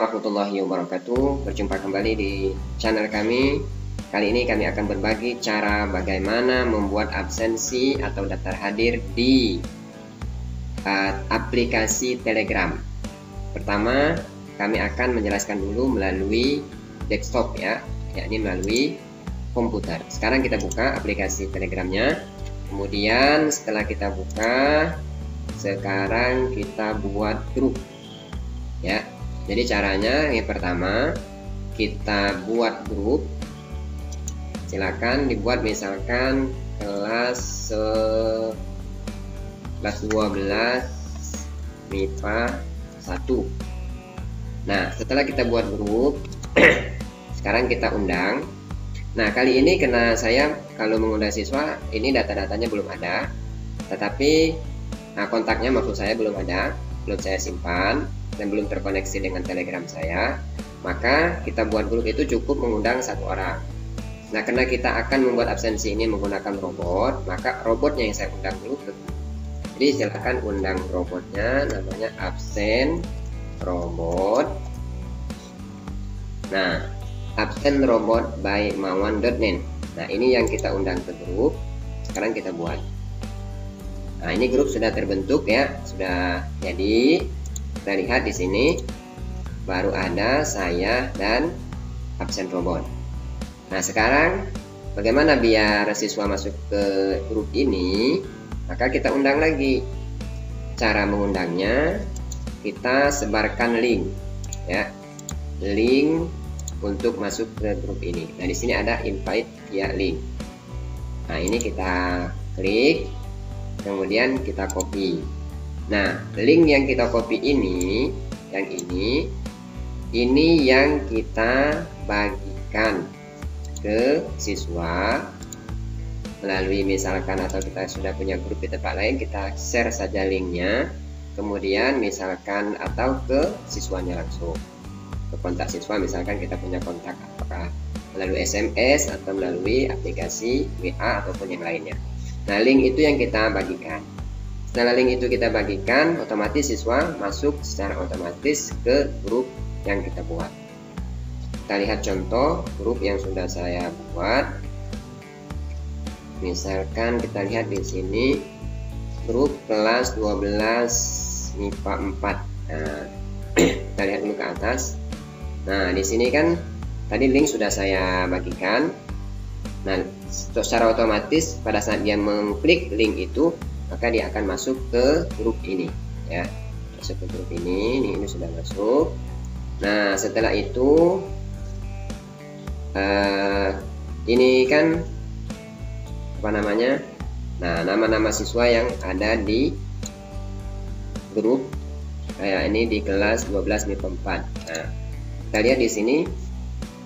warahmatullahi wabarakatuh. Berjumpa kembali di channel kami. Kali ini kami akan berbagi cara bagaimana membuat absensi atau daftar hadir di aplikasi Telegram. Pertama, kami akan menjelaskan dulu melalui desktop ya, yakni melalui komputer. Sekarang kita buka aplikasi Telegramnya. Kemudian setelah kita buka, sekarang kita buat grup ya. Jadi caranya yang pertama, kita buat grup. Silakan dibuat misalkan kelas 12 MIPA 1. Nah, setelah kita buat grup, sekarang kita undang. Nah, kali ini karena saya kalau mengundang siswa, ini data-datanya belum ada, tetapi kontaknya maksud saya belum ada, belum saya simpan dan belum terkoneksi dengan Telegram saya. Maka kita buat grup itu cukup mengundang satu orang. Nah, karena kita akan membuat absensi ini menggunakan robot, maka robotnya yang saya undang dulu. Jadi silakan undang robotnya, namanya absen robot. Nah, absen robot by mawan.net. Nah, ini yang kita undang ke grup. Sekarang kita buat. Nah, ini grup sudah terbentuk ya, sudah jadi. Kita lihat di sini baru ada saya dan absen robot. Nah, sekarang bagaimana biar siswa masuk ke grup ini? Maka kita undang lagi. Cara mengundangnya, kita sebarkan link ya, link untuk masuk ke grup ini. Nah, di sini ada invite via link. Nah, ini kita klik, kemudian kita copy. Nah, link yang kita copy ini, yang ini yang kita bagikan ke siswa melalui misalkan, atau kita sudah punya grup di tempat lain, kita share saja linknya, kemudian misalkan atau ke siswanya langsung, ke kontak siswa. Misalkan kita punya kontak apakah melalui SMS atau melalui aplikasi WA ataupun yang lainnya. Nah, link itu yang kita bagikan. Setelah link itu kita bagikan, otomatis siswa masuk secara otomatis ke grup yang kita buat. Kita lihat contoh grup yang sudah saya buat. Misalkan kita lihat di sini grup kelas 12 MIPA 4. Nah, kita lihat dulu ke atas. Nah, di sini kan tadi link sudah saya bagikan. Nah, secara otomatis pada saat dia mengklik link itu, maka dia akan masuk ke grup ini ya, masuk ke grup ini. Ini sudah masuk. Nah, setelah itu ini kan apa namanya, nah, nama-nama siswa yang ada di grup kayak ini di kelas 12 MIPA 4. Nah, kita lihat di sini.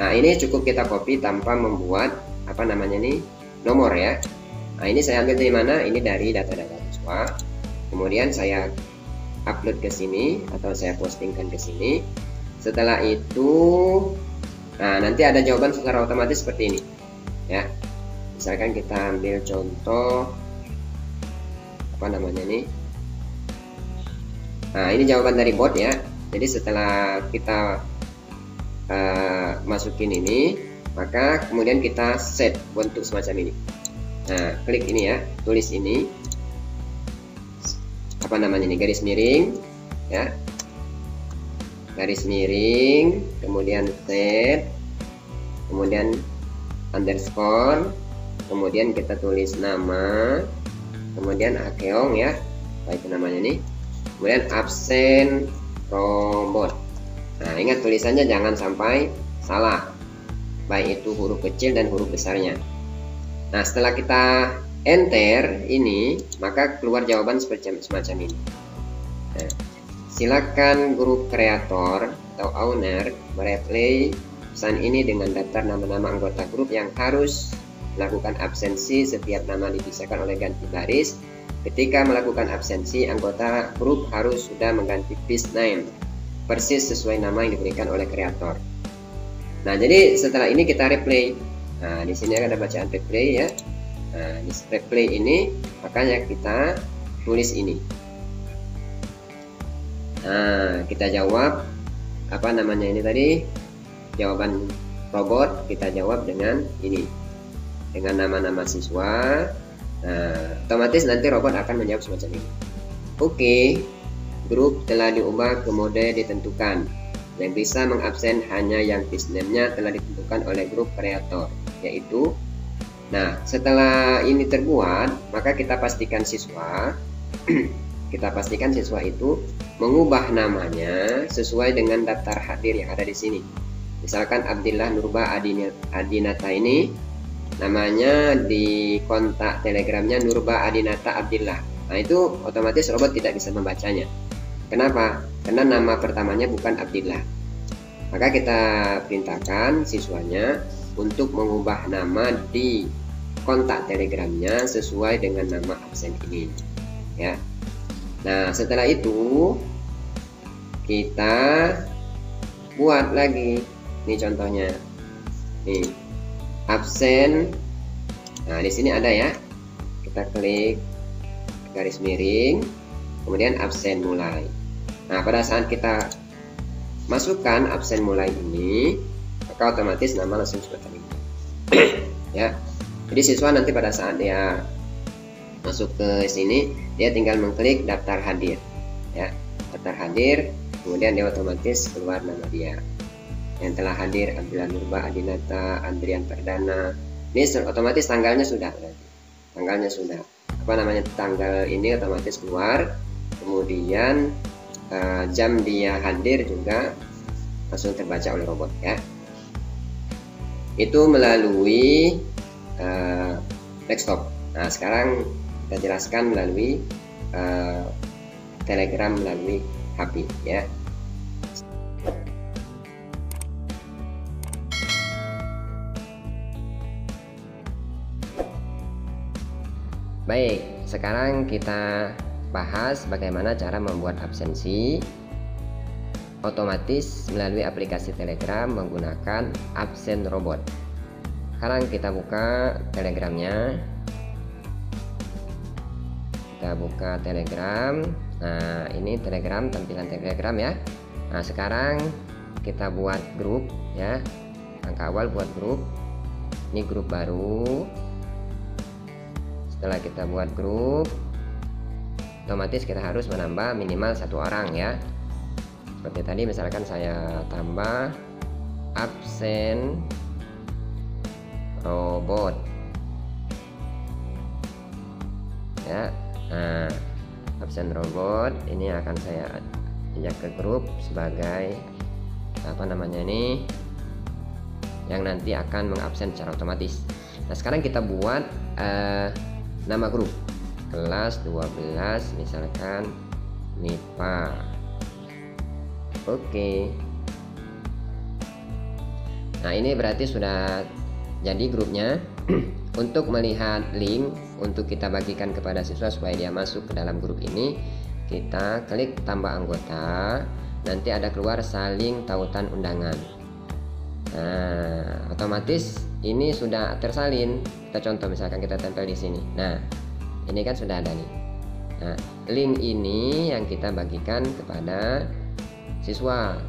Nah, ini cukup kita copy tanpa membuat apa namanya nih nomor ya. Nah, ini saya ambil dari mana? Ini dari data-data siswa. Kemudian saya upload ke sini atau saya postingkan ke sini. Setelah itu, nah, nanti ada jawaban secara otomatis seperti ini ya. Misalkan kita ambil contoh apa namanya nih. Nah, ini jawaban dari bot ya. Jadi setelah kita masukin ini, maka kemudian kita set bentuk semacam ini. Nah, klik ini ya, tulis ini apa namanya nih, garis miring ya, garis miring, kemudian set, kemudian underscore, kemudian kita tulis nama, kemudian akeong ya, apa itu namanya nih, kemudian absen robot. Nah, ingat tulisannya jangan sampai salah, baik itu huruf kecil dan huruf besarnya. Nah, setelah kita enter ini, maka keluar jawaban semacam ini. Nah, silakan grup kreator atau owner mereplay pesan ini dengan daftar nama-nama anggota grup yang harus melakukan absensi. Setiap nama dipisahkan oleh ganti baris. Ketika melakukan absensi, anggota grup harus sudah mengganti piece name persis sesuai nama yang diberikan oleh kreator. Nah, jadi setelah ini kita replay. Nah, di sini ada bacaan replay ya. Nah, di replay ini makanya kita tulis ini. Nah, kita jawab apa namanya ini tadi, jawaban robot kita jawab dengan ini, dengan nama-nama siswa. Nah, otomatis nanti robot akan menjawab semacam ini. Oke, grup telah diubah ke mode ditentukan. Yang bisa mengabsen hanya yang fisname-nya telah ditentukan oleh grup kreator, yaitu. Nah, setelah ini terbuat, maka kita pastikan siswa itu mengubah namanya sesuai dengan daftar hadir yang ada di sini. Misalkan Abdillah Nurba Adinata ini namanya di kontak telegramnya Nurba Adinata Abdillah. Nah, itu otomatis robot tidak bisa membacanya. Kenapa? Karena nama pertamanya bukan Abdillah. Maka kita perintahkan siswanya untuk mengubah nama di kontak telegramnya sesuai dengan nama absen ini, ya. Nah, setelah itu kita buat lagi. Ini contohnya. Nih, absen. Nah, di sini ada ya. Kita klik garis miring, kemudian absen mulai. Nah, pada saat kita masukkan absen mulai ini, maka otomatis nama langsung sudah terlihat. Ya. Jadi siswa nanti pada saat dia masuk ke sini, dia tinggal mengklik daftar hadir, ya, daftar hadir, kemudian dia otomatis keluar nama dia yang telah hadir, Abdillah Nurba Adinata Andrian Perdana. Ini otomatis tanggalnya sudah, berarti tanggalnya sudah, apa namanya, tanggal ini otomatis keluar, kemudian jam dia hadir juga langsung terbaca oleh robot, ya. Itu melalui desktop. Nah, sekarang kita jelaskan melalui Telegram melalui HP, ya. Baik, sekarang kita bahas bagaimana cara membuat absensi otomatis melalui aplikasi Telegram menggunakan absen robot. Sekarang kita buka Telegramnya. Kita buka Telegram. Nah, ini Telegram, tampilan Telegram, ya. Nah, sekarang kita buat grup, ya. Langkah awal buat grup. Ini grup baru. Setelah kita buat grup, otomatis kita harus menambah minimal 1 orang, ya. Seperti tadi, misalkan saya tambah absen robot, ya. Nah, absen robot ini akan saya ajak ke grup sebagai apa namanya ini, yang nanti akan mengabsen secara otomatis. Nah, sekarang kita buat nama grup kelas 12, misalkan MIPA. Oke. Nah, ini berarti sudah jadi grupnya. Untuk melihat link untuk kita bagikan kepada siswa supaya dia masuk ke dalam grup ini, kita klik tambah anggota. Nanti ada keluar saling tautan undangan. Nah, otomatis ini sudah tersalin. Kita contoh, misalkan kita tempel di sini. Nah, ini kan sudah ada nih. Nah, link ini yang kita bagikan kepada siswa,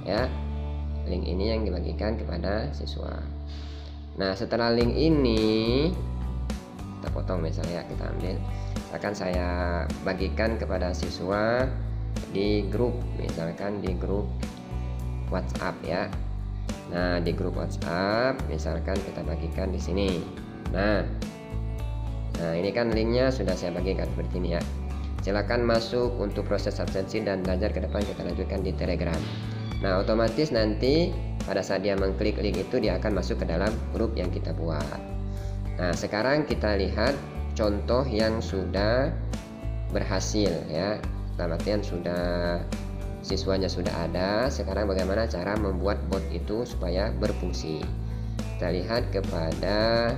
ya. Link ini yang dibagikan kepada siswa. Nah, setelah link ini kita potong, misalnya kita ambil, akan saya bagikan kepada siswa di grup, misalkan di grup WhatsApp, ya. Nah, di grup WhatsApp misalkan kita bagikan di sini. Nah, ini kan linknya sudah saya bagikan seperti ini, ya. Silakan masuk untuk proses absensi dan belajar ke depan, kita lanjutkan di Telegram. Nah, otomatis nanti pada saat dia mengklik link itu, dia akan masuk ke dalam grup yang kita buat. Nah, sekarang kita lihat contoh yang sudah berhasil, ya. Dalam artian sudah, siswanya sudah ada. Sekarang bagaimana cara membuat bot itu supaya berfungsi. Kita lihat kepada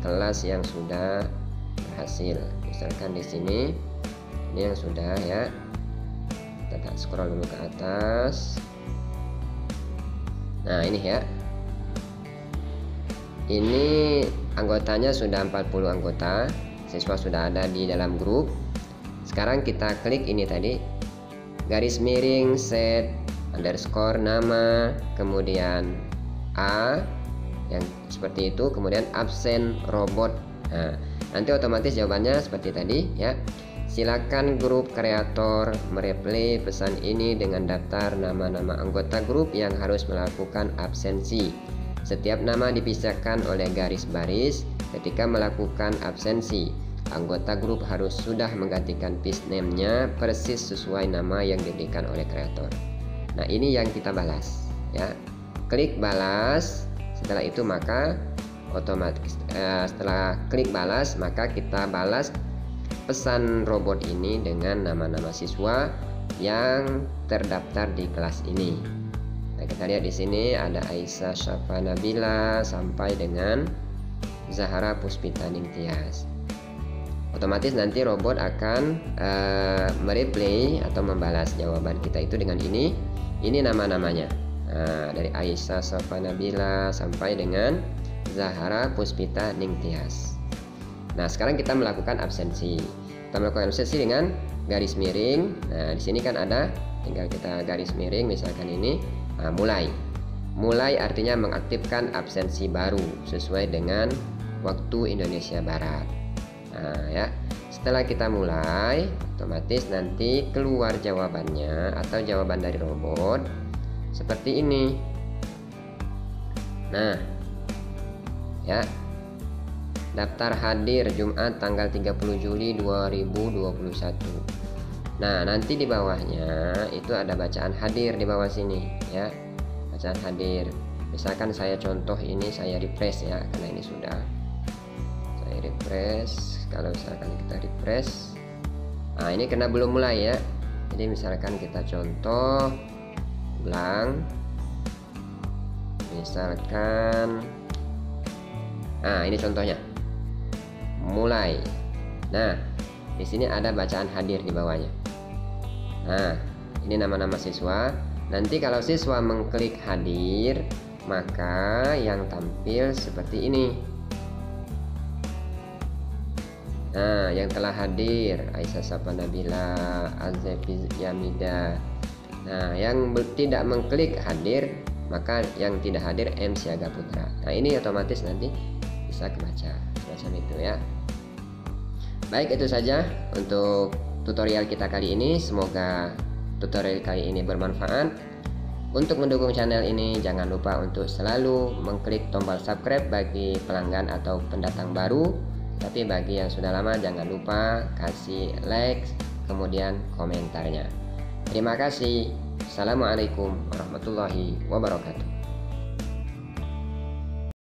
kelas yang sudah berhasil. Misalkan di sini, ini yang sudah, ya. Kita scroll dulu ke atas. Nah, ini, ya. Ini anggotanya sudah 40 anggota. Siswa sudah ada di dalam grup. Sekarang kita klik ini tadi, garis miring set. underscore nama, kemudian A yang seperti itu, kemudian absen robot. Nah, nanti otomatis jawabannya seperti tadi ya. Silakan grup kreator mereplay pesan ini dengan daftar nama-nama anggota grup yang harus melakukan absensi. Setiap nama dipisahkan oleh garis baris. Ketika melakukan absensi, anggota grup harus sudah menggantikan name-nya persis sesuai nama yang diberikan oleh kreator. Nah, ini yang kita balas ya. Klik balas. Setelah itu maka otomatis setelah klik balas maka kita balas pesan robot ini dengan nama-nama siswa yang terdaftar di kelas ini. Nah, kita lihat di sini ada Aisyah Syafa Nabila sampai dengan Zahra Puspita Ningtyas. Otomatis nanti robot akan mereplay atau membalas jawaban kita itu dengan ini nama-namanya. Nah, dari Aisyah Syafa Nabila sampai dengan Zahra Puspita Ningtyas. Nah, sekarang kita melakukan absensi. Kita melakukan absensi dengan garis miring. Nah, di sini kan ada, tinggal kita garis miring misalkan ini. Nah, mulai. Mulai artinya mengaktifkan absensi baru sesuai dengan waktu Indonesia Barat. Nah, ya. Setelah kita mulai, otomatis nanti keluar jawabannya atau jawaban dari robot seperti ini. Nah, ya. Daftar hadir Jumat tanggal 30 Juli 2021. Nah, nanti di bawahnya itu ada bacaan hadir di bawah sini ya. Bacaan hadir. Misalkan saya contoh ini, saya refresh ya, karena ini sudah. Saya refresh. Kalau misalkan kita refresh. Nah, ini karena belum mulai ya. Jadi misalkan kita contoh ulang. Misalkan ini contohnya. Mulai. Nah, di sini ada bacaan hadir di bawahnya. Nah, ini nama-nama siswa. Nanti kalau siswa mengklik hadir, maka yang tampil seperti ini. Nah, yang telah hadir Aisyah Syafa Nabila, Azefi Yamida. Nah, yang tidak mengklik hadir, maka yang tidak hadir M Siaga Putra. Nah, ini otomatis nanti bisa kebaca semacam itu ya. Baik, itu saja untuk tutorial kita kali ini. Semoga tutorial kali ini bermanfaat. Untuk mendukung channel ini jangan lupa untuk selalu mengklik tombol subscribe bagi pelanggan atau pendatang baru. Tapi bagi yang sudah lama jangan lupa kasih like kemudian komentarnya. Terima kasih. Assalamualaikum warahmatullahi wabarakatuh.